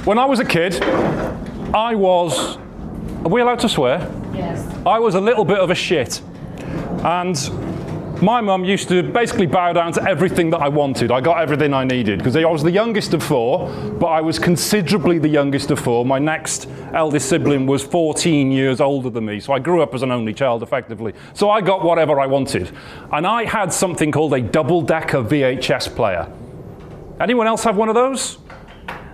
When I was a kid, I was, are we allowed to swear? Yes. I was a little bit of a shit. And my mum used to basically bow down to everything that I wanted. I got everything I needed, because I was the youngest of 4, but I was considerably the youngest of 4. My next eldest sibling was 14 years older than me, so I grew up as an only child, effectively. So I got whatever I wanted. And I had something called a double-decker VHS player. Anyone else have one of those?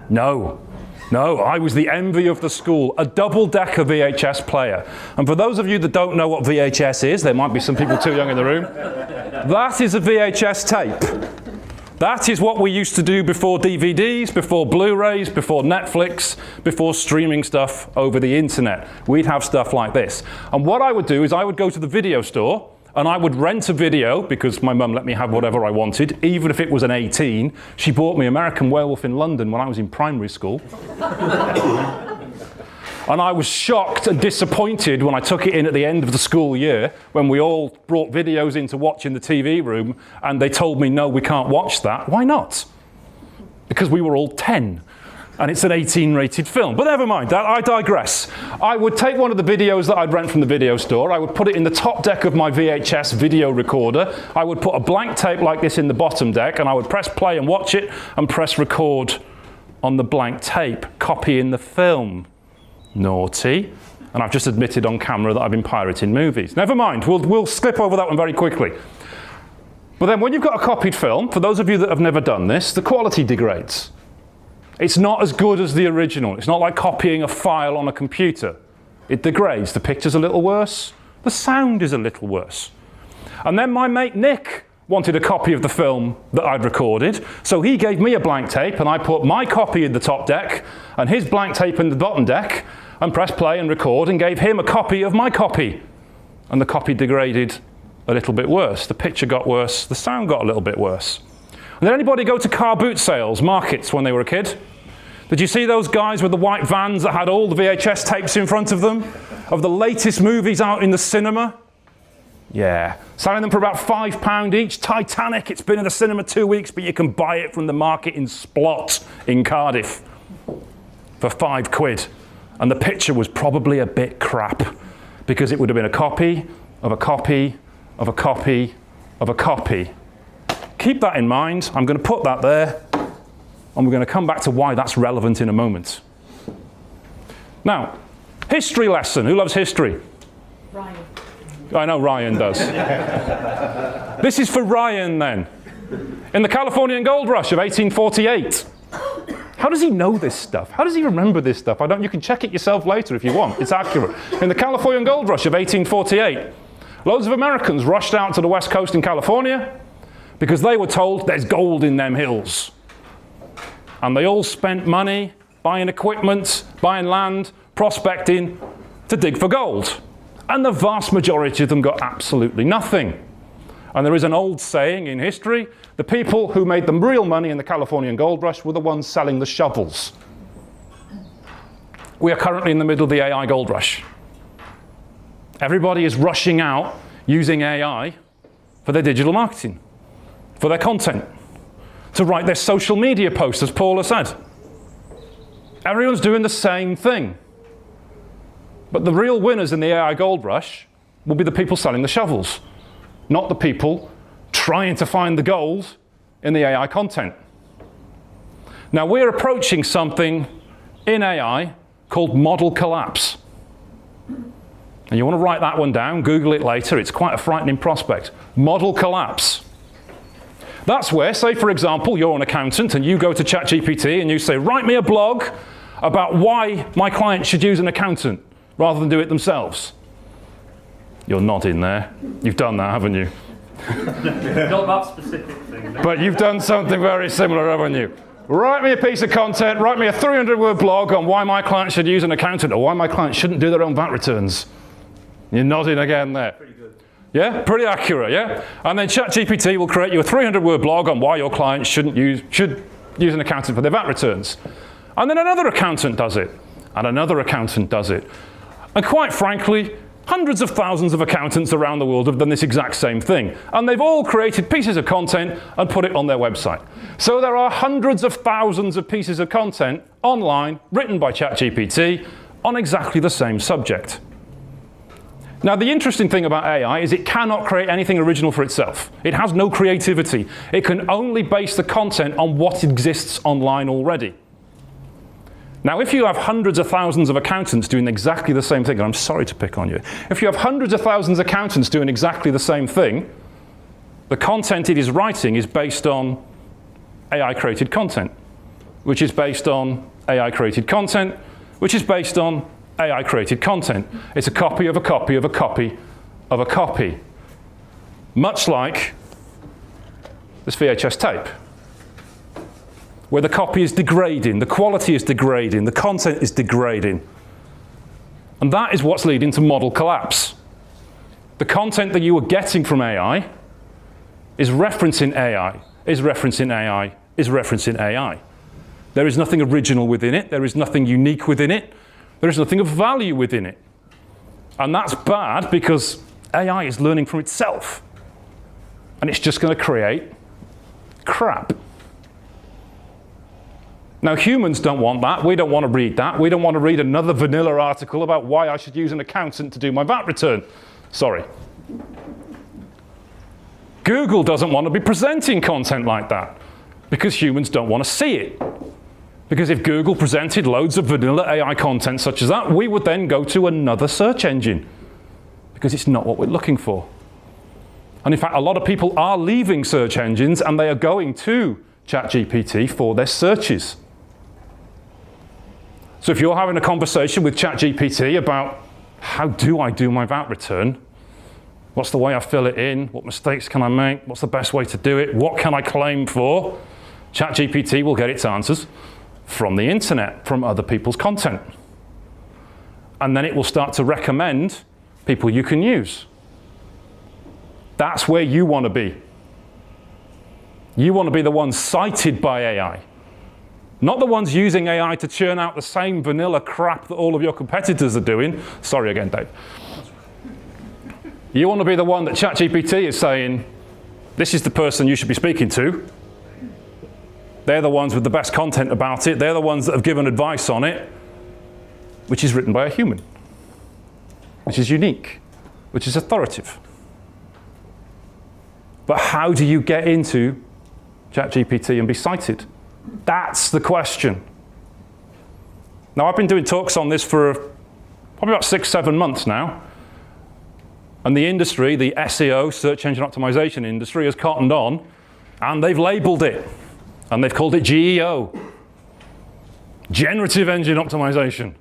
No. No, I was the envy of the school, a double-decker VHS player. And for those of you that don't know what VHS is, there might be some people too young in the room, that is a VHS tape. That is what we used to do before DVDs, before Blu-rays, before Netflix, before streaming stuff over the internet. We'd have stuff like this. And what I would do is I would go to the video store, and I would rent a video, because my mum let me have whatever I wanted, even if it was an 18. She bought me American Werewolf in London when I was in primary school. And I was shocked and disappointed when I took it in at the end of the school year, when we all brought videos in to watch in the TV room, and they told me, no, we can't watch that. Why not? Because we were all 10. And it's an 18-rated film. But never mind, I digress. I would take one of the videos that I'd rent from the video store, I would put it in the top deck of my VHS video recorder, I would put a blank tape like this in the bottom deck, and I would press play and watch it, and press record on the blank tape, copying the film. Naughty. And I've just admitted on camera that I've been pirating movies. Never mind, we'll skip over that one very quickly. But then when you've got a copied film, for those of you that have never done this, the quality degrades. It's not as good as the original. It's not like copying a file on a computer. It degrades. The picture's a little worse. The sound is a little worse. And then my mate Nick wanted a copy of the film that I'd recorded, so he gave me a blank tape, and I put my copy in the top deck and his blank tape in the bottom deck, and pressed play and record, and gave him a copy of my copy. And the copy degraded a little bit worse. The picture got worse. The sound got a little bit worse. Did anybody go to car boot sales, markets, when they were a kid? Did you see those guys with the white vans that had all the VHS tapes in front of them, of the latest movies out in the cinema? Yeah, selling them for about £5 each. Titanic, it's been in the cinema 2 weeks, but you can buy it from the market in Splot in Cardiff for £5. And the picture was probably a bit crap, because it would have been a copy of a copy of a copy of a copy. Keep that in mind. I'm going to put that there, and we're going to come back to why that's relevant in a moment. Now, history lesson. Who loves history? Ryan. I know Ryan does. This is for Ryan, then. In the Californian Gold Rush of 1848. How does he know this stuff? How does he remember this stuff? You can check it yourself later if you want. It's accurate. In the Californian Gold Rush of 1848, loads of Americans rushed out to the West Coast in California, because they were told there's gold in them hills. And they all spent money buying equipment, buying land, prospecting to dig for gold. And the vast majority of them got absolutely nothing. And there is an old saying in history, the people who made the real money in the Californian Gold Rush were the ones selling the shovels. We are currently in the middle of the AI gold rush. Everybody is rushing out using AI for their digital marketing, for their content, to write their social media posts, as Paula said. Everyone's doing the same thing. But the real winners in the AI gold rush will be the people selling the shovels, not the people trying to find the gold in the AI content. Now, we're approaching something in AI called model collapse. And you want to write that one down, Google it later. It's quite a frightening prospect. Model collapse. That's where, say for example, you're an accountant and you go to ChatGPT and you say, write me a blog about why my client should use an accountant rather than do it themselves. You're nodding there. You've done that, haven't you? Not that specific thing. No. But you've done something very similar, haven't you? Write me a piece of content, write me a 300-word blog on why my client should use an accountant or why my client shouldn't do their own VAT returns. You're nodding again there. Pretty good. Yeah, pretty accurate, yeah? And then ChatGPT will create you a 300-word blog on why your client should use an accountant for their VAT returns. And then another accountant does it, and another accountant does it. And quite frankly, Hundreds of thousands of accountants around the world have done this exact same thing. And they've all created pieces of content and put it on their website. So there are hundreds of thousands of pieces of content online written by ChatGPT on exactly the same subject. Now, the interesting thing about AI is it cannot create anything original for itself. It has no creativity. It can only base the content on what exists online already. Now, if you have hundreds of thousands of accountants doing exactly the same thing, and I'm sorry to pick on you, if you have hundreds of thousands of accountants doing exactly the same thing, the content it is writing is based on AI-created content, which is based on AI-created content, which is based on AI-created content. It's a copy of a copy of a copy of a copy. Much like this VHS tape, where the copy is degrading, the quality is degrading, the content is degrading. And that is what's leading to model collapse. The content that you are getting from AI is referencing AI, is referencing AI, is referencing AI. There is nothing original within it. There is nothing unique within it. There is nothing of value within it. And that's bad because AI is learning from itself. And it's just going to create crap. Now, humans don't want that. We don't want to read that. We don't want to read another vanilla article about why I should use an accountant to do my VAT return. Sorry. Google doesn't want to be presenting content like that because humans don't want to see it. Because if Google presented loads of vanilla AI content such as that, we would then go to another search engine because it's not what we're looking for. And in fact, a lot of people are leaving search engines and they are going to ChatGPT for their searches. So if you're having a conversation with ChatGPT about how do I do my VAT return, what's the way I fill it in, what mistakes can I make, what's the best way to do it, what can I claim for, ChatGPT will get its answers from the internet, from other people's content. And then it will start to recommend people you can use. That's where you want to be. You want to be the ones cited by AI. Not the ones using AI to churn out the same vanilla crap that all of your competitors are doing. Sorry again, Dave. You want to be the one that ChatGPT is saying, this is the person you should be speaking to. They're the ones with the best content about it. They're the ones that have given advice on it, which is written by a human, which is unique, which is authoritative. But how do you get into ChatGPT and be cited? That's the question. Now, I've been doing talks on this for probably about 6-7 months now. And the industry, the SEO, search engine optimization industry, has cottoned on, and they've labeled it. And they've called it GEO. Generative Engine Optimization.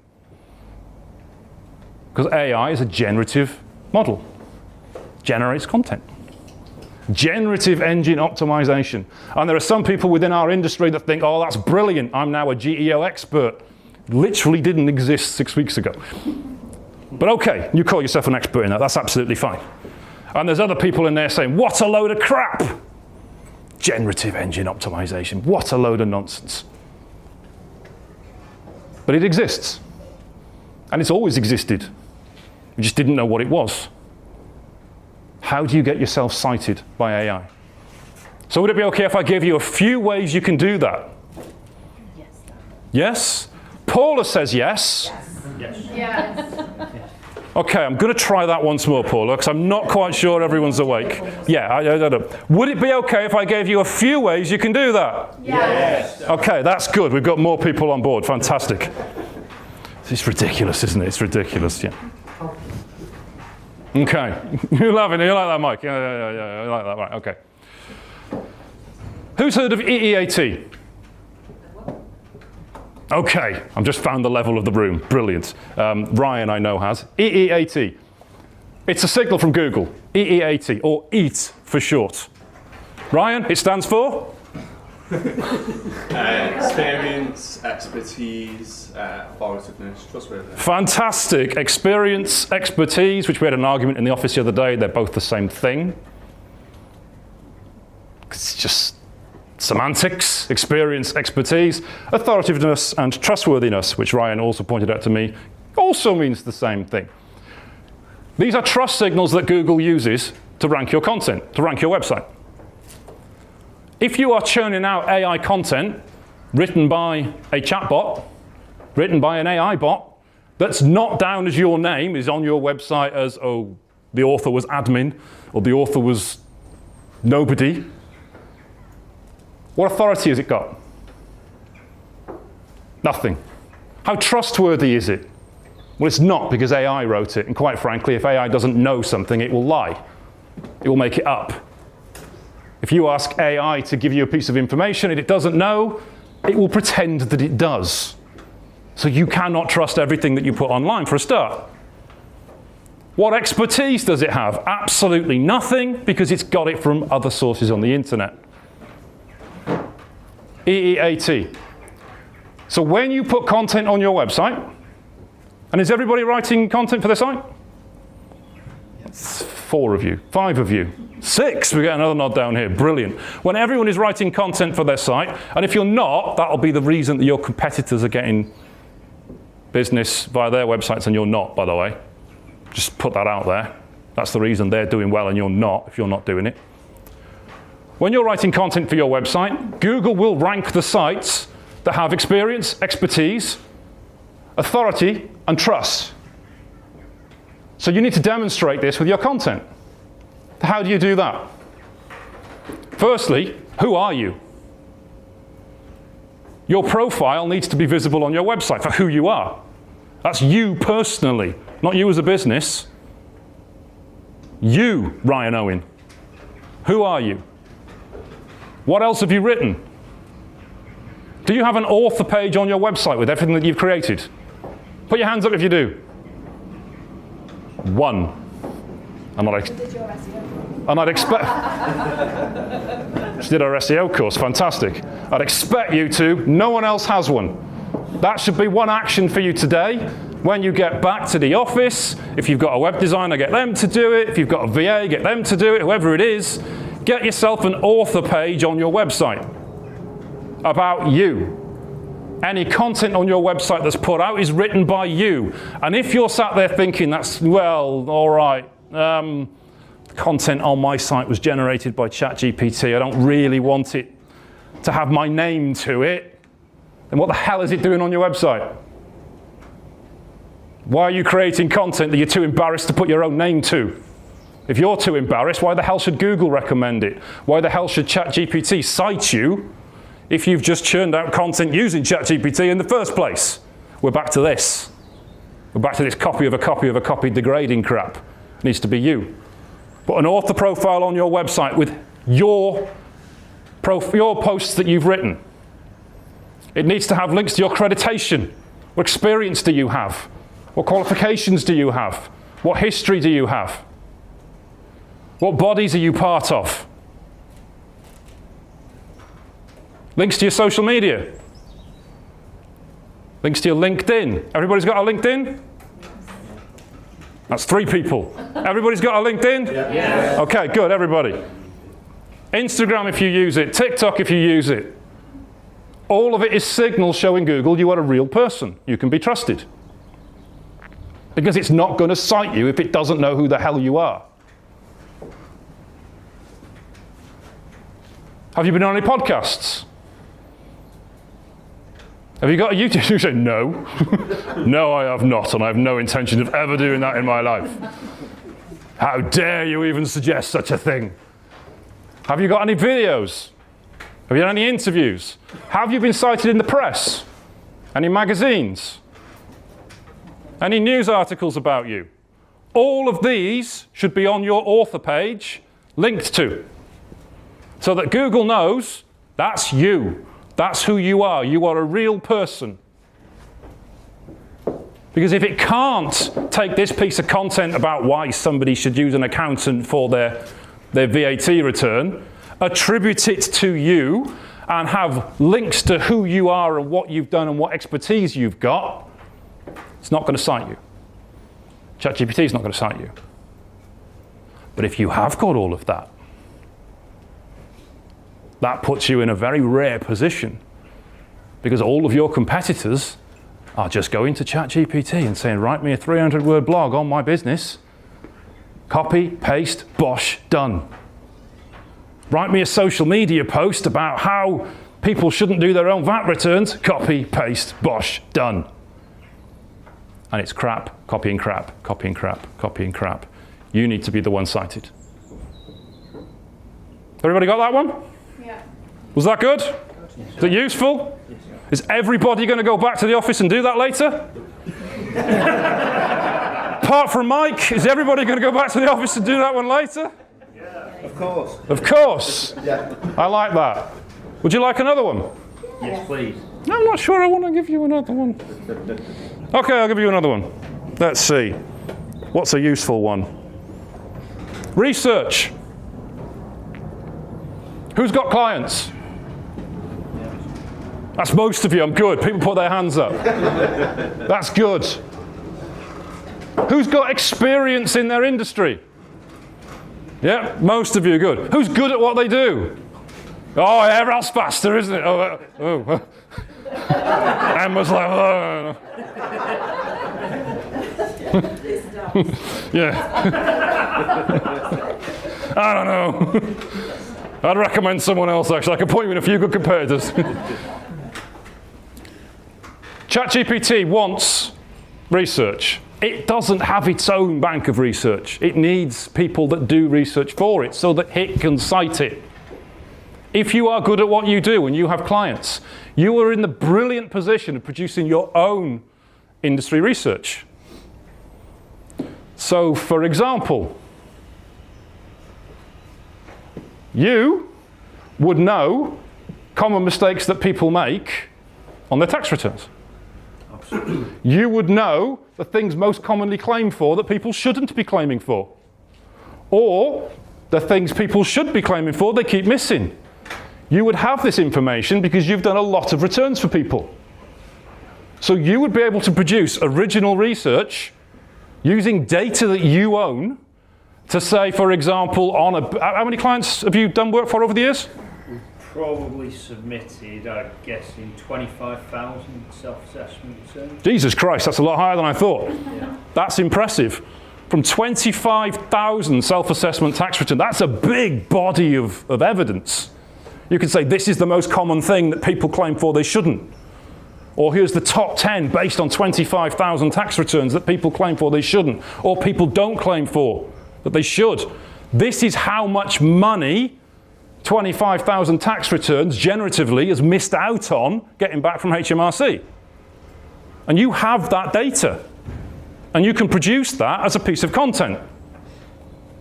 Because AI is a generative model. Generates content. Generative Engine Optimization. And there are some people within our industry that think, oh, that's brilliant, I'm now a GEO expert. Literally didn't exist 6 weeks ago. But okay, you call yourself an expert in that, that's absolutely fine. And there's other people in there saying, what a load of crap! Generative Engine Optimization, what a load of nonsense. But it exists. And it's always existed. We just didn't know what it was. How do you get yourself cited by AI? So would it be okay if I gave you a few ways you can do that? Yes. Yes? Paula says yes. Yes. Yes. Okay, I'm going to try that once more, Paula, because I'm not quite sure everyone's awake. Yeah, I don't know. Would it be okay if I gave you a few ways you can do that? Yes. Okay, that's good. We've got more people on board. Fantastic. It's ridiculous, isn't it? It's ridiculous, yeah. Okay. You're laughing. You like that, Mike? Yeah. You like that, right. Okay. Who's heard of EEAT? Okay, I've just found the level of the room. Brilliant. Ryan, I know, has. EEAT. It's a signal from Google. EEAT, or EAT for short. Ryan, it stands for? Experience, expertise, authoritativeness, trustworthiness. Fantastic. Experience, expertise, which we had an argument in the office the other day. They're both the same thing. It's just semantics, experience, expertise. Authoritativeness and trustworthiness, which Ryan also pointed out to me, also means the same thing. These are trust signals that Google uses to rank your content, to rank your website. If you are churning out AI content written by a chatbot, written by an AI bot, that's not down as your name, is on your website as, oh, the author was admin, or the author was nobody, what authority has it got? Nothing. How trustworthy is it? Well, it's not, because AI wrote it, and quite frankly, if AI doesn't know something, it will lie. It will make it up. If you ask AI to give you a piece of information and it doesn't know, it will pretend that it does. So you cannot trust everything that you put online, for a start. What expertise does it have? Absolutely nothing, because it's got it from other sources on the internet. EEAT. So when you put content on your website, and is everybody writing content for their site? It's 4 of you, 5 of you, 6, we get another nod down here, brilliant. When everyone is writing content for their site, and if you're not, that'll be the reason that your competitors are getting business via their websites and you're not, by the way. Just put that out there. That's the reason they're doing well and you're not, if you're not doing it. When you're writing content for your website, Google will rank the sites that have experience, expertise, authority, and trust. So you need to demonstrate this with your content. How do you do that? Firstly, who are you? Your profile needs to be visible on your website for who you are. That's you personally, not you as a business. You, Ryan Owen. Who are you? What else have you written? Do you have an author page on your website with everything that you've created? Put your hands up if you do. 1. And I'd expect... She did her SEO course, fantastic. I'd expect you to. No one else has one. That should be one action for you today. When you get back to the office, if you've got a web designer, get them to do it. If you've got a VA, get them to do it, whoever it is. Get yourself an author page on your website about you. Any content on your website that's put out is written by you. And if you're sat there thinking, that's, well, all right, content on my site was generated by ChatGPT, I don't really want it to have my name to it, then what the hell is it doing on your website? Why are you creating content that you're too embarrassed to put your own name to? If you're too embarrassed, why the hell should Google recommend it? Why the hell should ChatGPT cite you if you've just churned out content using ChatGPT in the first place? We're back to this. We're back to this copy of a copy of a copy degrading crap. It needs to be you. Put an author profile on your website with your posts that you've written. It needs to have links to your accreditation. What experience do you have? What qualifications do you have? What history do you have? What bodies are you part of? Links to your social media. Links to your LinkedIn. Everybody's got a LinkedIn? That's 3 people. Everybody's got a LinkedIn? Yeah. Okay, good, everybody. Instagram if you use it, TikTok if you use it. All of it is signals showing Google you are a real person. You can be trusted. Because it's not going to cite you if it doesn't know who the hell you are. Have you been on any podcasts? Have you got a YouTube? You say, no. No, I have not, and I have no intention of ever doing that in my life. How dare you even suggest such a thing? Have you got any videos? Have you done any interviews? Have you been cited in the press? Any magazines? Any news articles about you? All of these should be on your author page, linked to, so that Google knows that's you. That's who you are. You are a real person. Because if it can't take this piece of content about why somebody should use an accountant for their VAT return, attribute it to you, and have links to who you are and what you've done and what expertise you've got, it's not going to cite you. ChatGPT is not going to cite you. But if you have got all of that, that puts you in a very rare position, because all of your competitors are just going to ChatGPT and saying, write me a 300-word blog on my business, Copy, paste, bosh, done. Write me a social media post about how people shouldn't do their own VAT returns. Copy, paste, bosh, done. And it's crap, copying crap, copying crap, copying crap. You need to be the one cited. Everybody got that one? Yeah. Was that good? Is it useful? Is everybody going to go back to the office and do that later? Apart from Mike, is everybody going to go back to the office and do that one later? Of course. Of course. Yeah. I like that. Would you like another one? Yes, please. I'm not sure I want to give you another one. Okay, I'll give you another one. Let's see. What's a useful one? Research. Who's got clients? That's most of you. I'm good. People put their hands up. That's good. Who's got experience in their industry? Yeah, most of you are good. Who's good at what they do? Oh, yeah, that's faster, isn't it? Oh. Emma's like, oh. Yeah. I don't know. I'd recommend someone else, actually. I could point you in a few good competitors. ChatGPT wants research. It doesn't have its own bank of research. It needs people that do research for it so that it can cite it. If you are good at what you do and you have clients, you are in the brilliant position of producing your own industry research. So, for example, you would know common mistakes that people make on their tax returns. You would know the things most commonly claimed for that people shouldn't be claiming for. Or the things people should be claiming for they keep missing. You would have this information because you've done a lot of returns for people. So you would be able to produce original research using data that you own to say, for example, how many clients have you done work for over the years? Probably submitted, I guess, in 25,000 self-assessment returns. Jesus Christ, that's a lot higher than I thought. Yeah. That's impressive. From 25,000 self-assessment tax returns, that's a big body of evidence. You could say this is the most common thing that people claim for they shouldn't. Or here's the top 10 based on 25,000 tax returns that people claim for they shouldn't. Or people don't claim for that they should. This is how much money 25,000 tax returns generatively has missed out on getting back from HMRC. And you have that data. And you can produce that as a piece of content.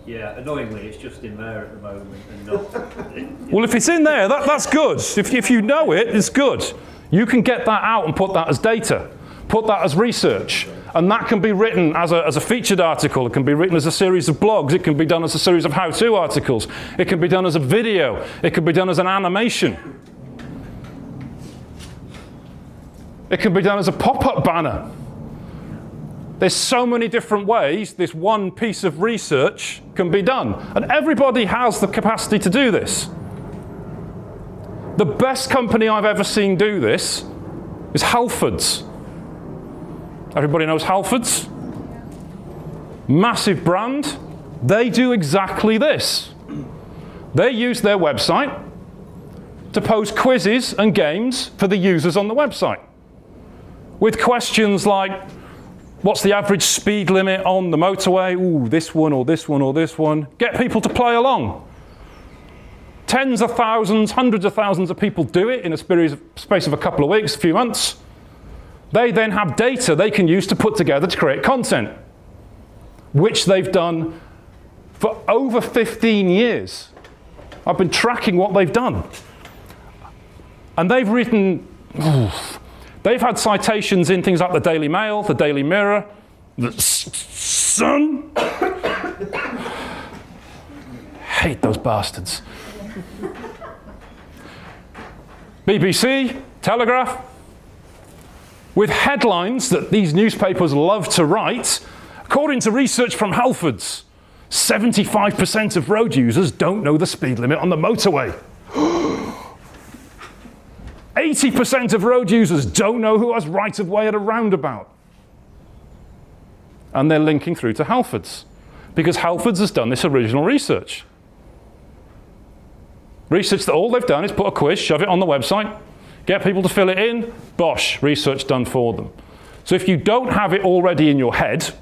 Yeah, annoyingly, it's just in there at the moment and not... Well, if it's in there, that's good. If you know it, it's good. You can get that out and put that as data. Put that as research. And that can be written as a featured article. It can be written as a series of blogs. It can be done as a series of how-to articles. It can be done as a video. It can be done as an animation. It can be done as a pop-up banner. There's so many different ways this one piece of research can be done. And everybody has the capacity to do this. The best company I've ever seen do this is Halfords. Everybody knows Halfords? Massive brand. They do exactly this. They use their website to post quizzes and games for the users on the website. With questions like, what's the average speed limit on the motorway? Ooh, this one or this one or this one. Get people to play along. Tens of thousands, hundreds of thousands of people do it in a space of a couple of weeks, a few months. They then have data they can use to put together to create content, which they've done for over 15 years. I've been tracking what they've done. And they've written, they've had citations in things like the Daily Mail, the Daily Mirror, the Sun. Hate those bastards. BBC, Telegraph, with headlines that these newspapers love to write. According to research from Halfords, 75% of road users don't know the speed limit on the motorway. 80% of road users don't know who has right of way at a roundabout. And they're linking through to Halfords. Because Halfords has done this original research. Research that all they've done is put a quiz, shove it on the website, get people to fill it in, bosh, research done for them. So if you don't have it already in your head,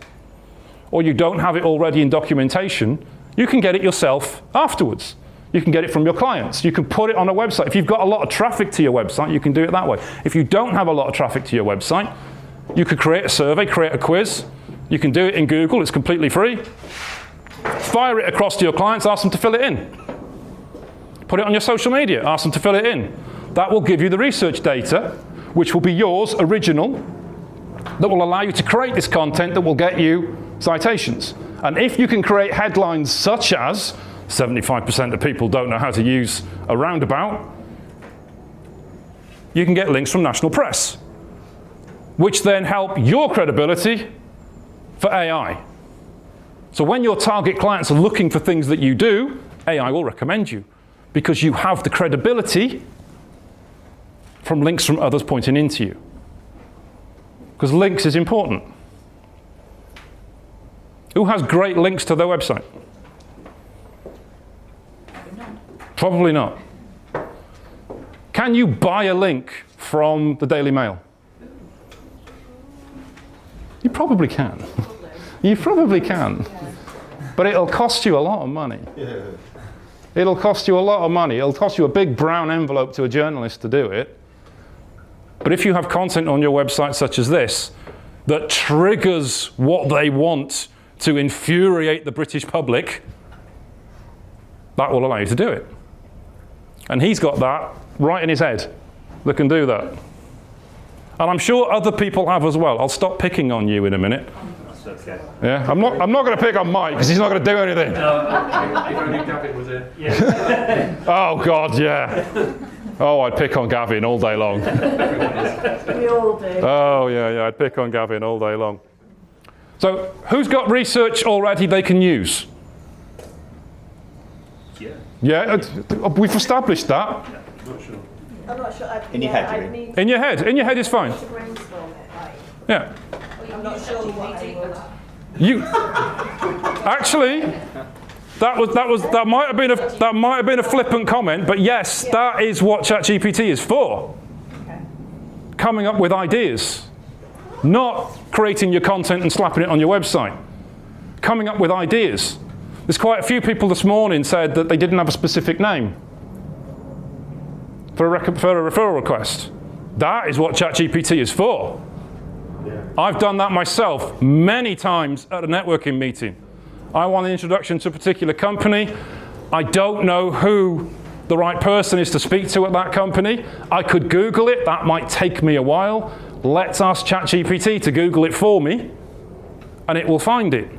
or you don't have it already in documentation, you can get it yourself afterwards. You can get it from your clients. You can put it on a website. If you've got a lot of traffic to your website, you can do it that way. If you don't have a lot of traffic to your website, you could create a survey, create a quiz. You can do it in Google. It's completely free. Fire it across to your clients. Ask them to fill it in. Put it on your social media. Ask them to fill it in. That will give you the research data, which will be yours, original, that will allow you to create this content that will get you citations. And if you can create headlines such as 75% of people don't know how to use a roundabout, you can get links from national press, which then help your credibility for AI. So when your target clients are looking for things that you do, AI will recommend you because you have the credibility from links from others pointing into you. Because links is important. Who has great links to their website? Probably not. Can you buy a link from the Daily Mail? You probably can. You probably can. But it'll cost you a lot of money. It'll cost you a lot of money. It'll cost you a big brown envelope to a journalist to do it. But if you have content on your website such as this that triggers what they want to infuriate the British public, that will allow you to do it. And he's got that right in his head that can do that. And I'm sure other people have as well. I'll stop picking on you in a minute. That's okay. Yeah, I'm not going to pick on Mike because he's not going to do anything. If only Gavin was here. Yeah. Oh God, yeah. Oh, I'd pick on Gavin all day long. We all do. Oh yeah, I'd pick on Gavin all day long. So who's got research already they can use? Yeah. Yeah, we've established that. Not sure. I'm not sure. In your head, you I'd mean? need In your head is fine. to brainstorm it. Like, Yeah. I'm not sure what I would. You actually, that might have been a flippant comment, but yes, that is what ChatGPT is for. Okay. Coming up with ideas, not creating your content and slapping it on your website. Coming up with ideas. There's quite a few people this morning said that they didn't have a specific name for a referral request. That is what ChatGPT is for. I've done that myself many times at a networking meeting. I want an introduction to a particular company. I don't know who the right person is to speak to at that company. I could Google it. That might take me a while. Let's ask ChatGPT to Google it for me, and it will find it.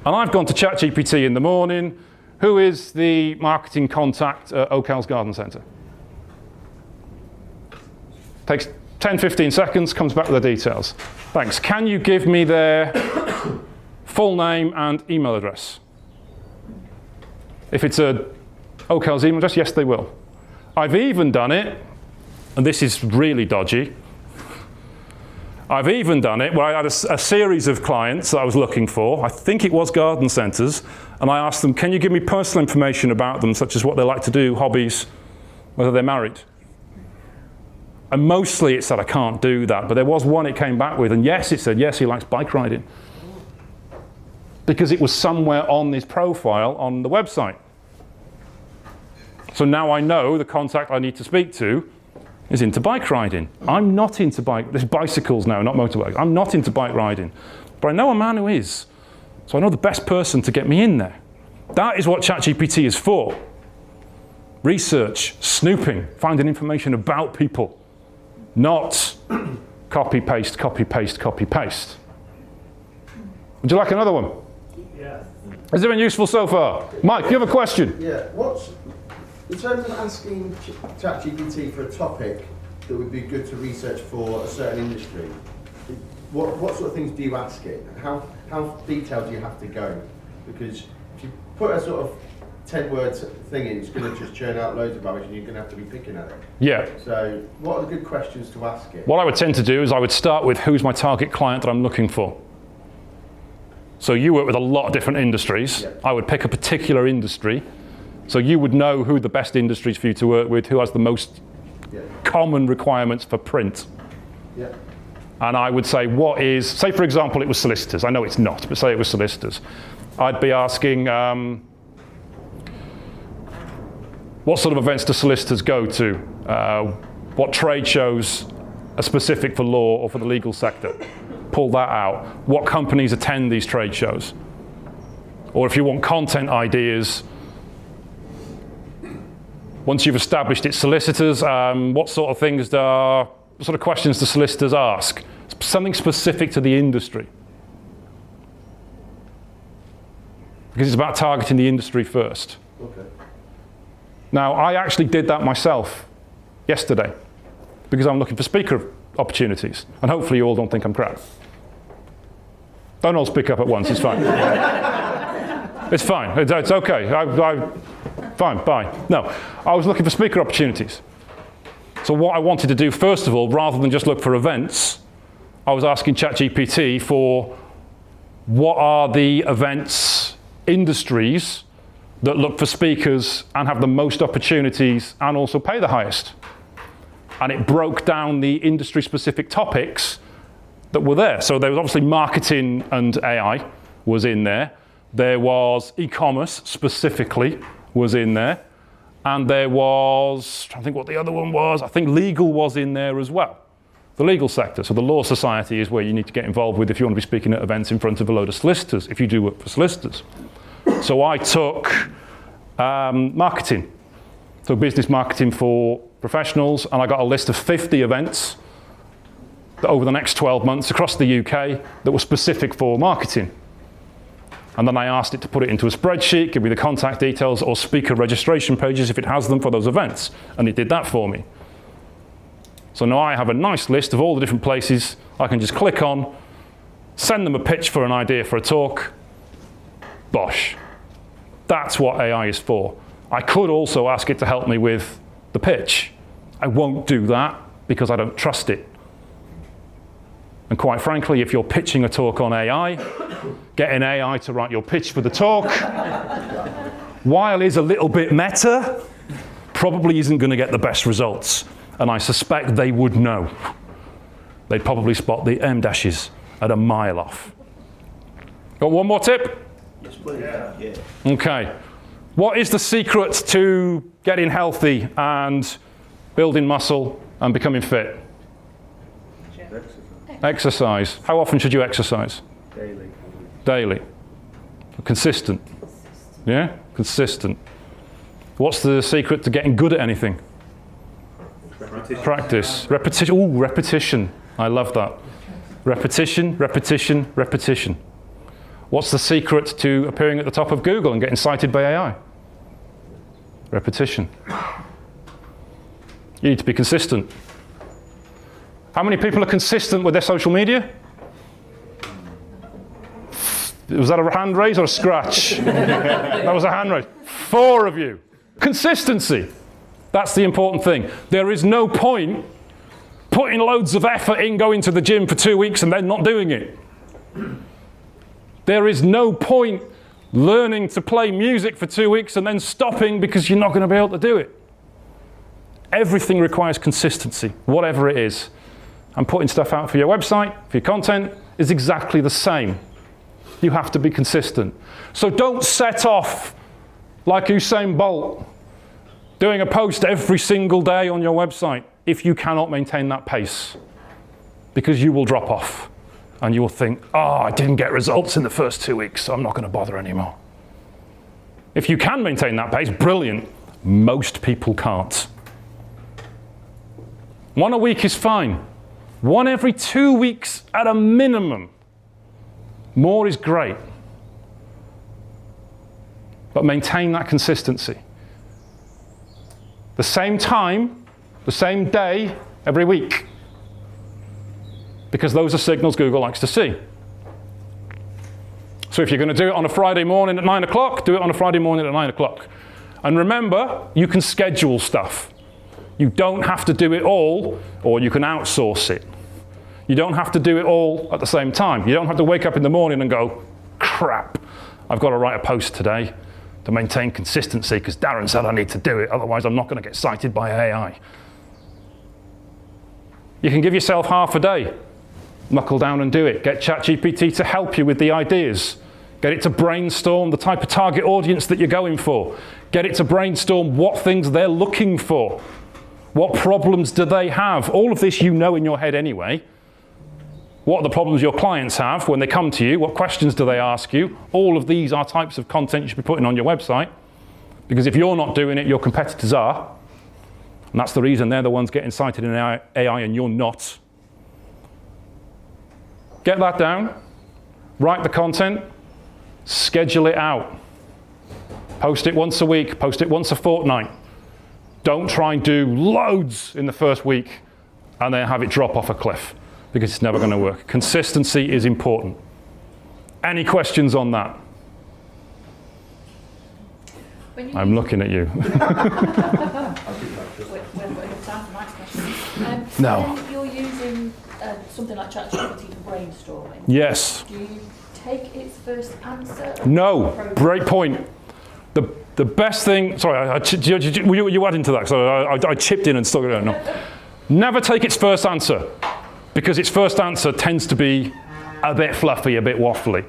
And I've gone to ChatGPT in the morning. Who is the marketing contact at Oakhouse Garden Centre? Takes 10, 15 seconds, comes back with the details. Thanks. Can you give me their full name and email address? If it's a Oakhouse email address, yes, they will. I've even done it, and this is really dodgy. I've even done it where I had a series of clients that I was looking for. I think it was garden centres, and I asked them, can you give me personal information about them, such as what they like to do, hobbies, whether they're married? And mostly it said, I can't do that. But there was one it came back with, and yes, it said, yes, he likes bike riding. Because it was somewhere on his profile on the website. So now I know the contact I need to speak to is into bike riding. I'm not into there's bicycles now, not motorbikes. I'm not into bike riding. But I know a man who is. So I know the best person to get me in there. That is what ChatGPT is for. Research, snooping, finding information about people. Not copy, paste, copy, paste, copy, paste. Would you like another one? Yeah. Has it been useful so far? Mike, you have a question? Yeah, what's, in terms of asking ChatGPT for a topic that would be good to research for a certain industry, what sort of things do you ask it? How detailed do you have to go? Because if you put a sort of 10 words thing in, it's going to just churn out loads of rubbish and you're going to have to be picking at it. Yeah. So what are the good questions to ask it? What I would tend to do is I would start with who's my target client that I'm looking for. So you work with a lot of different industries. Yeah. I would pick a particular industry. So you would know who the best industries for you to work with, who has the most common requirements for print. Yeah. And I would say, what is, say for example, it was solicitors. I know it's not, but say it was solicitors. I'd be asking, what sort of events do solicitors go to? What trade shows are specific for law or for the legal sector? Pull that out. What companies attend these trade shows? Or if you want content ideas, once you've established it's solicitors, what sort of things what sort of questions do solicitors ask? Something specific to the industry. Because it's about targeting the industry first. Okay. Now, I actually did that myself yesterday because I'm looking for speaker opportunities. And hopefully you all don't think I'm crap. Don't all speak up at once, it's fine. It's fine, it's okay. Fine, bye. No, I was looking for speaker opportunities. So what I wanted to do, first of all, rather than just look for events, I was asking ChatGPT for what are the events industries that look for speakers and have the most opportunities and also pay the highest. And it broke down the industry-specific topics that were there. So there was obviously marketing and AI was in there. There was e-commerce specifically was in there. And there was, I'm trying to think what the other one was, I think legal was in there as well. The legal sector. So the Law Society is where you need to get involved with if you want to be speaking at events in front of a load of solicitors, if you do work for solicitors. So I took marketing, so business marketing for professionals, and I got a list of 50 events that over the next 12 months across the UK that were specific for marketing. And then I asked it to put it into a spreadsheet, give me the contact details or speaker registration pages if it has them for those events. And it did that for me. So now I have a nice list of all the different places I can just click on, send them a pitch for an idea for a talk. Bosh. That's what AI is for. I could also ask it to help me with the pitch. I won't do that because I don't trust it. And quite frankly, if you're pitching a talk on AI, getting AI to write your pitch for the talk, while is a little bit meta, probably isn't going to get the best results. And I suspect they would know. They'd probably spot the M dashes at a mile off. Got one more tip? Yes, please. Yeah. Okay. What is the secret to getting healthy and building muscle and becoming fit? Exercise. How often should you exercise? Daily. Daily. Consistent. Yeah? Consistent. What's the secret to getting good at anything? Repetition. Practice. Repetition. Ooh, repetition. I love that. Repetition, repetition, repetition. What's the secret to appearing at the top of Google and getting cited by AI? Repetition. You need to be consistent. How many people are consistent with their social media? Was that a hand raise or a scratch? That was a hand raise. 4 of you. Consistency. That's the important thing. There is no point putting loads of effort in going to the gym for 2 weeks and then not doing it. There is no point learning to play music for 2 weeks and then stopping because you're not going to be able to do it. Everything requires consistency, whatever it is. And putting stuff out for your website, for your content, is exactly the same. You have to be consistent. So don't set off like Usain Bolt, doing a post every single day on your website if you cannot maintain that pace. Because you will drop off. And you will think, I didn't get results in the first 2 weeks, so I'm not going to bother anymore. If you can maintain that pace, brilliant. Most people can't. 1 a week is fine. 1 every 2 weeks at a minimum. More is great. But maintain that consistency. The same time, the same day, every week. Because those are signals Google likes to see. So if you're going to do it on a Friday morning at 9 o'clock, do it on a Friday morning at 9 o'clock. And remember, you can schedule stuff. You don't have to do it all, or you can outsource it. You don't have to do it all at the same time. You don't have to wake up in the morning and go, crap, I've got to write a post today to maintain consistency because Darren said I need to do it, otherwise I'm not going to get cited by AI. You can give yourself half a day. Knuckle down and do it. Get ChatGPT to help you with the ideas. Get it to brainstorm the type of target audience that you're going for. Get it to brainstorm what things they're looking for. What problems do they have? All of this you know in your head anyway. What are the problems your clients have when they come to you? What questions do they ask you? All of these are types of content you should be putting on your website. Because if you're not doing it, your competitors are. And that's the reason they're the ones getting cited in AI and you're not. Get that down. Write the content. Schedule it out. Post it once a week. Post it once a fortnight. Don't try and do loads in the first week and then have it drop off a cliff, because it's never going to work. Consistency is important. Any questions on that? I'm looking at you. No. When you're using something like ChatGPT for brainstorming, Yes. do you take its first answer? No. Great point. The best thing, sorry, you add into that, so I chipped in and stuck it out. No. Never take its first answer, because its first answer tends to be a bit fluffy, a bit waffly.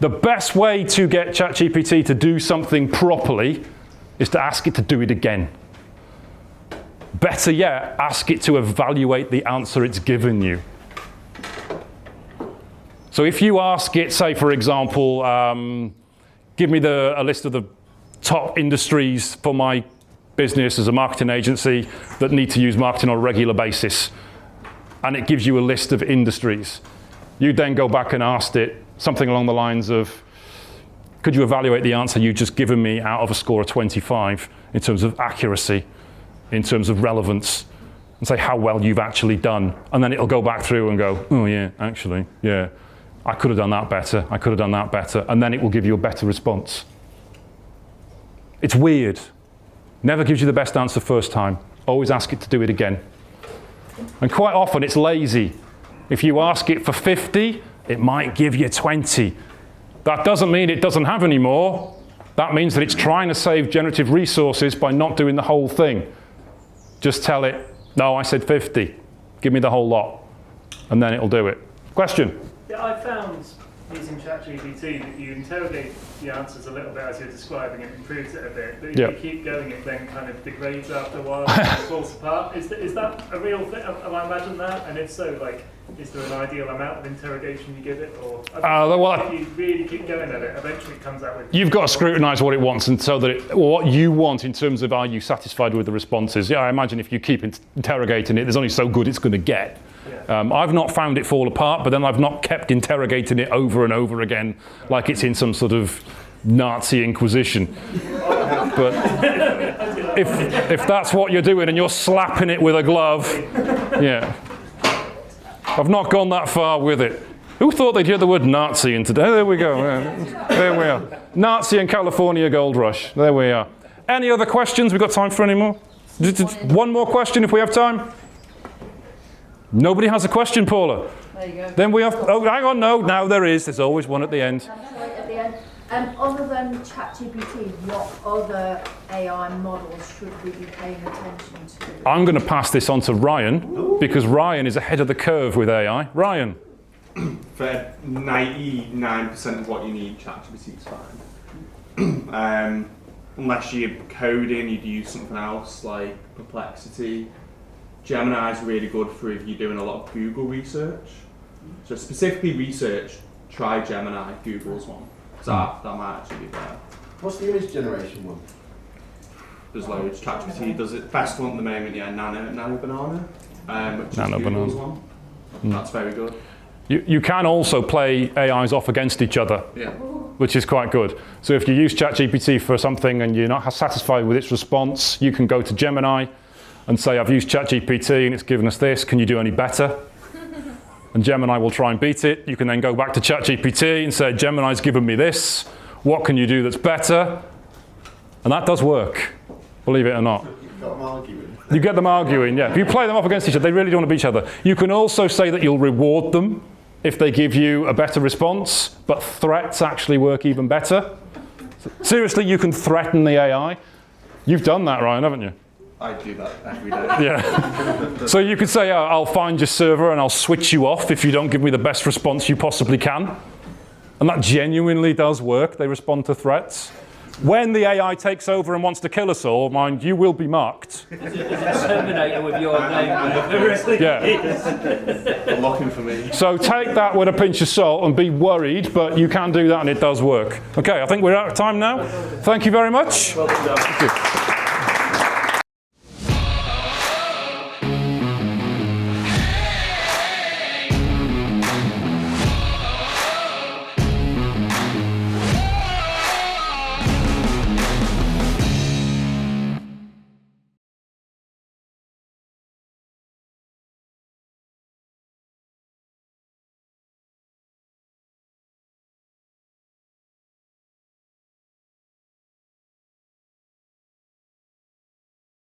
The best way to get ChatGPT to do something properly is to ask it to do it again. Better yet, ask it to evaluate the answer it's given you. So if you ask it, say for example, give me a list of the top industries for my business as a marketing agency that need to use marketing on a regular basis, and it gives you a list of industries. You then go back and ask it something along the lines of, could you evaluate the answer you've just given me out of a score of 25 in terms of accuracy, in terms of relevance, and say how well you've actually done. And then it'll go back through and go, oh yeah, actually, yeah, I could have done that better, I could have done that better, and then it will give you a better response. It's weird. Never gives you the best answer first time. Always ask it to do it again. And quite often it's lazy. If you ask it for 50, it might give you 20. That doesn't mean it doesn't have any more. That means that it's trying to save generative resources by not doing the whole thing. Just tell it, no, I said 50. Give me the whole lot. And then it'll do it. Question? Yeah, I found using ChatGPT that you interrogate the answers a little bit as you're describing it, improves it a bit, but if you keep going, it then kind of degrades after a while and falls apart. Is that a real thing? Have I imagined that? And if so, like, is there an ideal amount of interrogation you give it? Or if you really keep going at it, eventually it comes out with... You've got to scrutinise what it wants, and so that what you want in terms of are you satisfied with the responses. Yeah, I imagine if you keep interrogating it, there's only so good it's going to get. I've not found it fall apart, but then I've not kept interrogating it over and over again like it's in some sort of Nazi Inquisition. But if that's what you're doing and you're slapping it with a glove, yeah. I've not gone that far with it. Who thought they'd hear the word Nazi in today? There we go. There we are. Nazi and California Gold Rush. There we are. Any other questions? We've got time for any more? One more question if we have time. Nobody has a question, Paula. There you go. Then we have, oh, hang on, no, now there is. There's always one at the end. At the end. Other than ChatGPT, what other AI models should we be paying attention to? I'm going to pass this on to Ryan, because Ryan is ahead of the curve with AI. Ryan. For 99% of what you need, ChatGPT is fine. Unless you're coding, you'd use something else like Perplexity. Gemini is really good for if you're doing a lot of Google research. So specifically research, try Gemini, Google's one. So that might actually be better. What's the image generation one? There's loads. ChatGPT does it. Best one at the moment, yeah, Nano Banana, which is Nano Google's Banana. one. That's very good. You can also play AIs off against each other, which is quite good. So if you use ChatGPT for something and you're not satisfied with its response, you can go to Gemini and say, I've used ChatGPT and it's given us this, can you do any better? And Gemini will try and beat it. You can then go back to ChatGPT and say, Gemini's given me this, what can you do that's better? And that does work, believe it or not. You've got them arguing. You get them arguing, yeah. If you play them off against each other, they really don't want to beat each other. You can also say that you'll reward them if they give you a better response, but threats actually work even better. Seriously, you can threaten the AI. You've done that, Ryan, haven't you? I do that every day. Yeah. So you could say, oh, I'll find your server and I'll switch you off if you don't give me the best response you possibly can. And that genuinely does work. They respond to threats. When the AI takes over and wants to kill us all, mind you will be marked. Is it Terminator with your name on it? Yeah. Looking for me. So take that with a pinch of salt and be worried, but you can do that and it does work. Okay, I think we're out of time now. Thank you very much. Well done. Thank you.